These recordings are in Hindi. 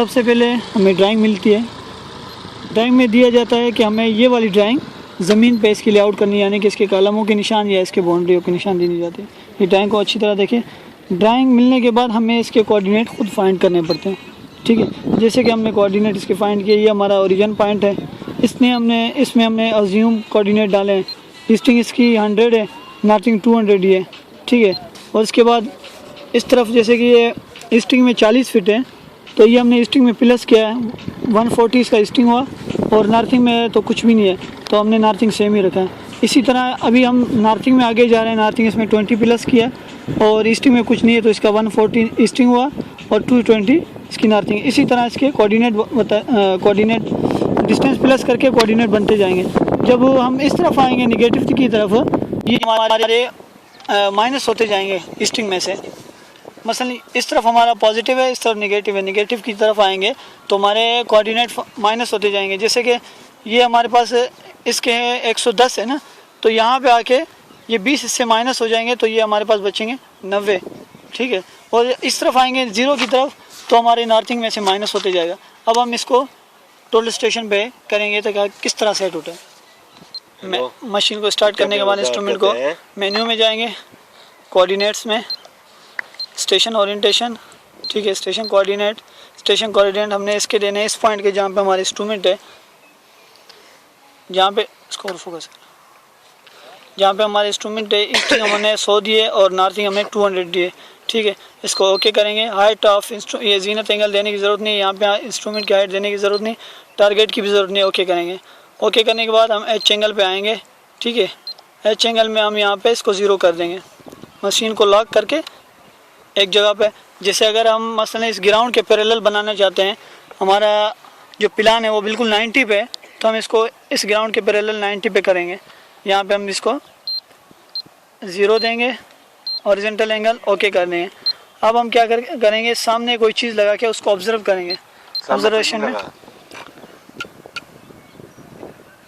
सबसे पहले हमें ड्राइंग मिलती है। ड्राइंग में दिया जाता है कि हमें ये वाली ड्राइंग ज़मीन पे इसकी लेआउट करनी, यानी कि इसके कॉलमों के निशान या इसके बाउंड्रियों के निशान देने जाते हैं। ये ड्राइंग को अच्छी तरह देखें। ड्राइंग मिलने के बाद हमें इसके कोऑर्डिनेट खुद फाइंड करने पड़ते हैं, ठीक है। जैसे कि हमने कोऑर्डिनेट इसके फाइंड किए, ये हमारा ओरिजिन पॉइंट है, इसमें हमने अज्यूम कोऑर्डिनेट डाले हैं। ईस्टिंग इसकी 100 है, नॉर्थिंग 200 ही है, ठीक है। और इसके बाद इस तरफ जैसे कि ये ईस्टिंग में 40 फीट है, तो ये हमने ईस्टिंग में प्लस किया है, 140 इसका ईस्टिंग हुआ। और नॉर्थिंग में तो कुछ भी नहीं है, तो हमने नॉर्थिंग सेम ही रखा है। इसी तरह अभी हम नॉर्थिंग में आगे जा रहे हैं। नॉर्थिंग इसमें 20 प्लस किया है और ईस्टिंग में कुछ नहीं है, तो इसका 140 ईस्टिंग हुआ और 220 इसकी नॉर्थिंग। इसी तरह इसके कोऑर्डिनेट डिस्टेंस प्लस करके कोऑर्डिनेट बनते जाएंगे। जब हम इस तरफ आएंगे निगेटिव की तरफ, ये हमारे माइनस होते जाएंगे ईस्टिंग में से। मसलन इस तरफ हमारा पॉजिटिव है, इस तरफ नेगेटिव है। नेगेटिव की तरफ आएंगे तो हमारे कोऑर्डिनेट माइनस होते जाएंगे। जैसे कि ये हमारे पास इसके 110 है ना, तो यहाँ पे आके ये 20 इससे माइनस हो जाएंगे, तो ये हमारे पास बचेंगे 90, ठीक है। और इस तरफ आएंगे 0 की तरफ, तो हमारे नॉर्थिंग में से माइनस होते जाएगा। अब हम इसको टोटल स्टेशन पे करेंगे तो क्या किस तरह सेट होता है। मशीन को स्टार्ट करने के बाद इंस्ट्रूमेंट को मेन्यू में जाएंगे, कोऑर्डिनेट्स में स्टेशन ओरिएंटेशन, ठीक है। स्टेशन कोऑर्डिनेट हमने इसके देने इस पॉइंट के जहाँ पे हमारे इंस्ट्रूमेंट है, जहाँ पे इसको और फोकस जहाँ पे हमारे इंस्ट्रूमेंट है। ईस्टिंग हमने 100 दिए और नॉर्थिंग हमने 200 दिए, ठीक है। इसको ओके करेंगे। हाइट ऑफ ये जीनत एंगल देने की ज़रूरत नहीं है, यहाँ पे इंस्ट्रूमेंट की हाइट देने की ज़रूरत नहीं, टारगेट की भी ज़रूरत नहीं। ओके करेंगे। ओके करने के बाद हम एच एंगल पे आएंगे, ठीक है। एच एंगल में हम यहाँ पे इसको 0 कर देंगे, मशीन को लॉक करके एक जगह पे। जैसे अगर हम मसलन इस ग्राउंड के पैरेलल बनाना चाहते हैं, हमारा जो प्लान है वो बिल्कुल 90 पे, तो हम इसको इस ग्राउंड के पैरेलल 90 पे करेंगे। यहाँ पे हम इसको 0 देंगे, हॉरिजॉन्टल एंगल ओके कर देंगे। अब हम क्या करेंगे, सामने कोई चीज़ लगा के उसको ऑब्जर्व करेंगे। ऑब्जर्वेशन में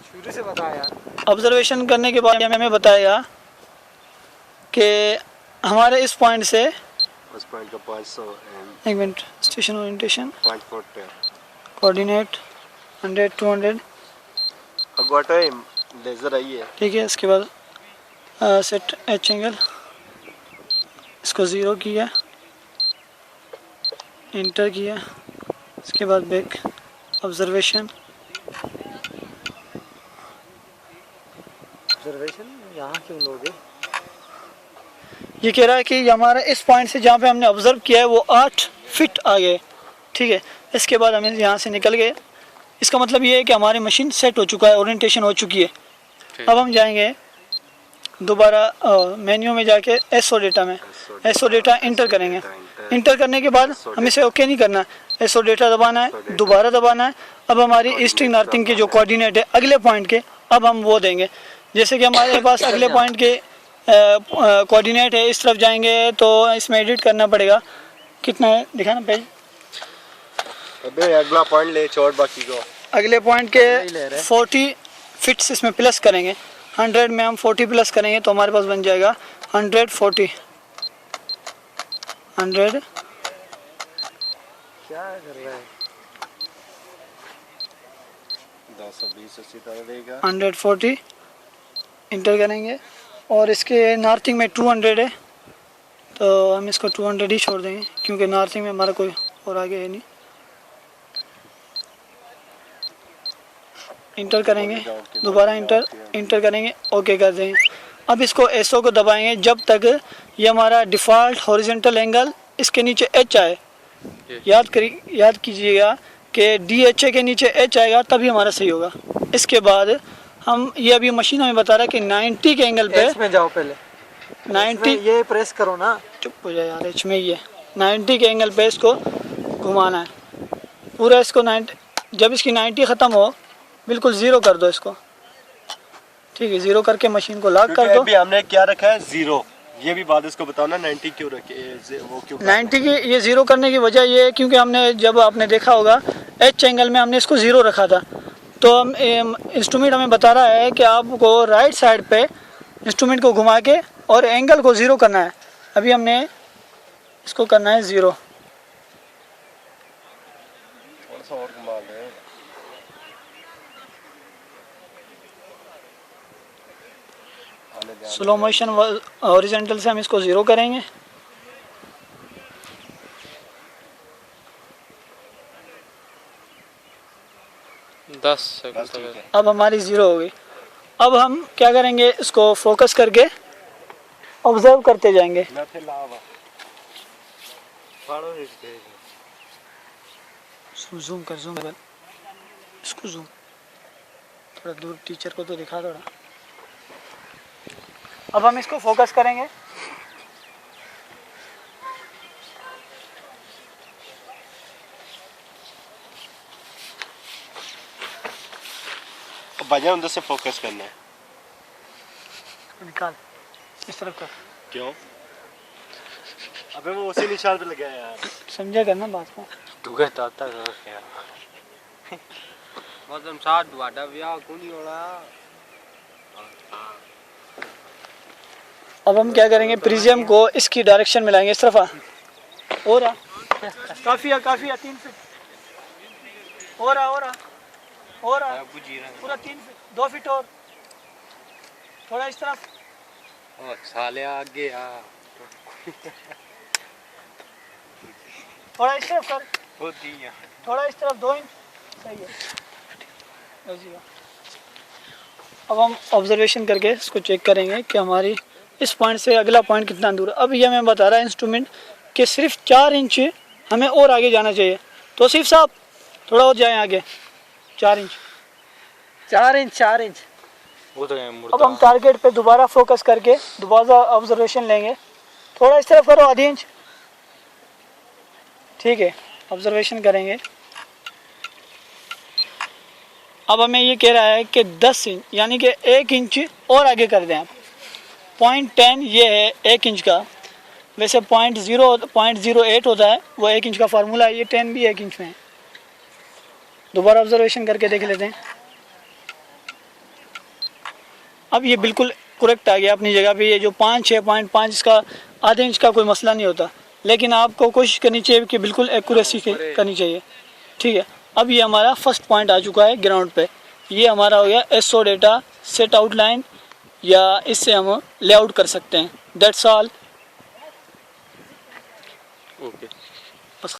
शुरू से बताया, ऑब्जर्वेशन करने के बाद हमें बताएगा कि हमारे इस पॉइंट से उस पॉइंट का 500 एक मिनट, स्टेशन ओरिएंटेशन 540 कोऑर्डिनेट 100 200 अगवाटा लेज़र आई है, ठीक है। इसके बाद सेट एच एंगल, इसको 0 किया, इंटर किया। इसके बाद बैक ऑब्जर्वेशन यहाँ क्यों लोगे, ये कह रहा है कि हमारा इस पॉइंट से जहाँ पे हमने ऑब्जर्व किया है वो 8 फीट आगे, ठीक है। इसके बाद हमें यहाँ से निकल गए। इसका मतलब ये है कि हमारी मशीन सेट हो चुका है, ओरिएंटेशन हो चुकी है। अब हम जाएंगे दोबारा मेन्यू में जाके एसओ डेटा में, एसओ डेटा इंटर करेंगे। इंटर करने के बाद हमें इसे ओके नहीं करना, एसओ डेटा दबाना है, दोबारा दबाना है। अब हमारी ईस्टिंग नॉर्थिंग के जो कोऑर्डिनेट है अगले पॉइंट के, अब हम वो देंगे। जैसे कि हमारे पास अगले पॉइंट के कोऑर्डिनेट है, इस तरफ जाएंगे तो इसमें एडिट करना पड़ेगा। कितना है दिखाना पेज, अबे अगला पॉइंट ले छोड़ बाकी को। अगले पॉइंट के 40 फिट्स इसमें प्लस करेंगे। 100 में हम 40 प्लस करेंगे तो हमारे पास बन जाएगा 140 100 क्या कर रहा है 1020 80 देगा 140 इंटर करेंगे। और इसके नॉर्थिंग में 200 है, तो हम इसको 200 ही छोड़ देंगे क्योंकि नॉर्थिंग में हमारा कोई और आगे है नहीं। इंटर करेंगे, दोबारा इंटर करेंगे, ओके कर देंगे। अब इसको एसओ को दबाएंगे जब तक ये हमारा डिफ़ॉल्ट हॉरिजॉन्टल एंगल इसके नीचे एच आए। याद कीजिएगा कि DHA के नीचे एच आएगा तभी हमारा सही होगा। इसके बाद हम ये अभी मशीन हमें बता रहा है कि 90 के एंगल पे, में जाओ पहले 90 ये प्रेस करो ना, चुप हो जाए यार, एच में ही है। 90 के एंगल पे इसको घुमाना है पूरा। इसको 90, जब इसकी 90 ख़त्म हो बिल्कुल 0 कर दो इसको, ठीक है। 0 करके मशीन को लॉक कर दो। अभी हमने क्या रखा है 0, ये भी बात इसको बताओ ना 90 क्यों रखे, वो क्यों 90 की ये 0 करने की वजह ये है क्योंकि हमने, जब आपने देखा होगा एच एंगल में हमने इसको 0 रखा था, तो हम इंस्ट्रूमेंट हमें बता रहा है कि आपको राइट साइड पे इंस्ट्रूमेंट को घुमा के और एंगल को 0 करना है। अभी हमने इसको करना है 0, स्लो मोशन हॉरिजॉन्टल से हम इसको 0 करेंगे। बस ठीक है। अब हमारी 0 हो गई। अब हम क्या करेंगे, इसको फोकस करके ऑब्जर्व करते जाएंगे। मैं फिर लावा फाड़ो इसके जूम कर इसको जूम थोड़ा दूर, टीचर को तो दिखा थोड़ा। अब हम इसको फोकस करेंगे। बजाय उधर से फोकस करना है। निकाल इस तरफ कर। क्यों? अबे वो उसी निशान पे लगा है यार। समझा करना बात को। तू कहता था क्या? मौसम साथ वाड़ा ब्याह कोनी होना। अब हम क्या करेंगे, प्रिज्म को इसकी डायरेक्शन में लाएंगे, इस तरफ आ। हो रहा काफी है 3 फीट हो रहा पूरा 3 फीट 2 फीट और थोड़ा इस तरफ। ओ साले आगे आ थोड़ा इस तरफ कर, होती है थोड़ा इस तरफ 2 इंच सही है जी। अब हम ऑब्जर्वेशन करके इसको चेक करेंगे कि हमारी इस पॉइंट से अगला पॉइंट कितना दूर है। अब ये हमें बता रहा है इंस्ट्रूमेंट कि सिर्फ 4 इंच हमें और आगे जाना चाहिए। तो सिर्फ साहब थोड़ा और जाएं आगे 4 इंच। 4 इंच वो तो अब हम टारगेट पे दोबारा फोकस करके दोबारा ऑब्जर्वेशन लेंगे। थोड़ा इस तरफ करो आधी इंच, ठीक है। ऑब्जर्वेशन करेंगे। अब हमें ये कह रहा है कि 10 इंच यानी कि 1 इंच और आगे कर दें आप। 0.10 ये है 1 इंच का, वैसे 0.08 होता है वो 1 इंच का फार्मूला है, ये 10 भी 1 इंच में है। दोबारा ऑब्जर्वेशन करके देख लेते हैं। अब ये बिल्कुल करेक्ट आ गया अपनी जगह पे। ये जो 5-6.5 इसका आधे इंच का कोई मसला नहीं होता, लेकिन आपको कोशिश करनी चाहिए कि बिल्कुल एक्यूरेसी करनी चाहिए, ठीक है। अब ये हमारा फर्स्ट पॉइंट आ चुका है ग्राउंड पे। ये हमारा हो गया एसओ डेटा सेट आउटलाइन, या इससे हम लेआउट कर सकते हैं। That's all. ओके।